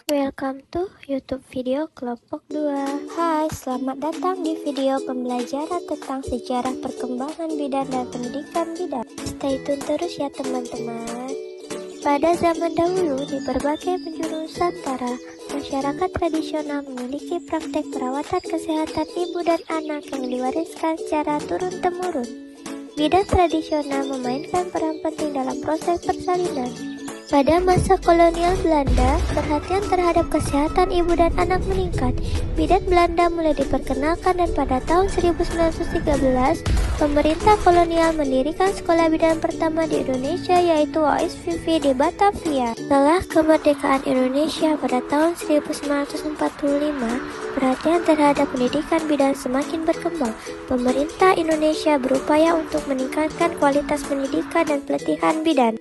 Welcome to YouTube video kelompok 2. Hai, selamat datang di video pembelajaran tentang sejarah perkembangan bidan dan pendidikan bidan. Stay tune terus ya teman-teman. Pada zaman dahulu, di berbagai penjuru Nusantara, masyarakat tradisional memiliki praktek perawatan kesehatan ibu dan anak yang diwariskan secara turun-temurun. Bidan tradisional memainkan peran penting dalam proses persalinan. Pada masa kolonial Belanda, perhatian terhadap kesehatan ibu dan anak meningkat. Bidan Belanda mulai diperkenalkan dan pada tahun 1913, pemerintah kolonial mendirikan sekolah bidan pertama di Indonesia yaitu OSVV di Batavia. Setelah kemerdekaan Indonesia pada tahun 1945, perhatian terhadap pendidikan bidan semakin berkembang. Pemerintah Indonesia berupaya untuk meningkatkan kualitas pendidikan dan pelatihan bidan.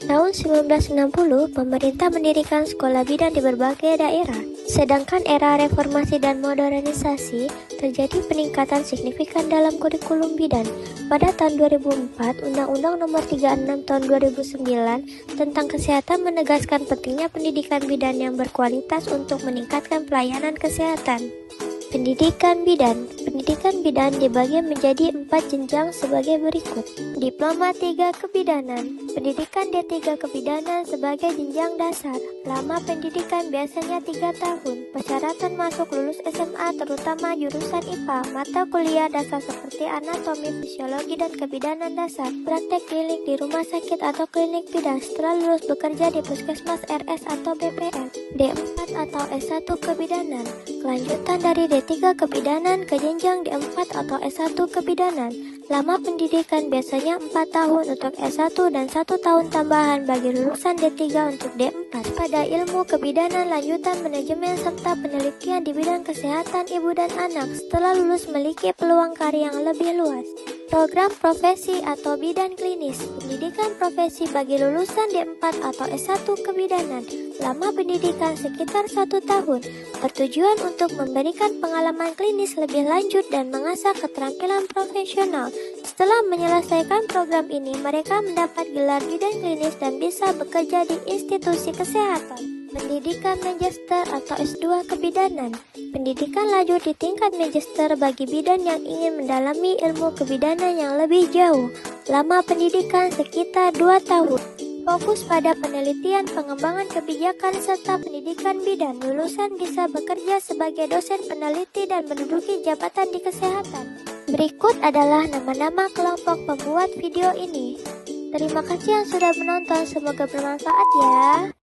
Tahun 1960, pemerintah mendirikan sekolah bidan di berbagai daerah. Sedangkan era reformasi dan modernisasi, terjadi peningkatan signifikan dalam kurikulum bidan. Pada tahun 2004, Undang-Undang Nomor 36 Tahun 2009 tentang Kesehatan menegaskan pentingnya pendidikan bidan yang berkualitas untuk meningkatkan pelayanan kesehatan. Pendidikan bidan. Pendidikan bidan dibagi menjadi 4 jenjang sebagai berikut. Diploma 3 Kebidanan. Pendidikan D3 Kebidanan sebagai jenjang dasar. Lama pendidikan biasanya 3 tahun. Persyaratan masuk lulus SMA terutama jurusan IPA. Mata kuliah dasar seperti anatomi, fisiologi, dan kebidanan dasar. Praktek klinik di rumah sakit atau klinik bidan. Setelah lulus bekerja di puskesmas RS atau BPM. D4 atau S1 Kebidanan. Kelanjutan dari D3 Kebidanan ke jenjang D4 atau S1 Kebidanan. Lama pendidikan biasanya 4 tahun untuk S1 dan 1 tahun tambahan bagi lulusan D3 untuk D4. Pada ilmu kebidanan lanjutan manajemen serta penelitian di bidang kesehatan ibu dan anak setelah lulus memiliki peluang karir yang lebih luas. Program profesi atau bidan klinis. Pendidikan profesi bagi lulusan D4 atau S1 Kebidanan. Lama pendidikan sekitar 1 tahun. Bertujuan untuk memberikan pengalaman klinis lebih lanjut dan mengasah keterampilan profesional. Setelah menyelesaikan program ini, mereka mendapat gelar bidan klinis dan bisa bekerja di institusi kesehatan. Pendidikan Magister atau S2 Kebidanan. Pendidikan lanjut di tingkat magister bagi bidan yang ingin mendalami ilmu kebidanan yang lebih jauh. Lama pendidikan sekitar 2 tahun. Fokus pada penelitian, pengembangan kebijakan, serta pendidikan bidan. Lulusan bisa bekerja sebagai dosen peneliti dan menduduki jabatan di kesehatan. Berikut adalah nama-nama kelompok pembuat video ini. Terima kasih yang sudah menonton, semoga bermanfaat ya.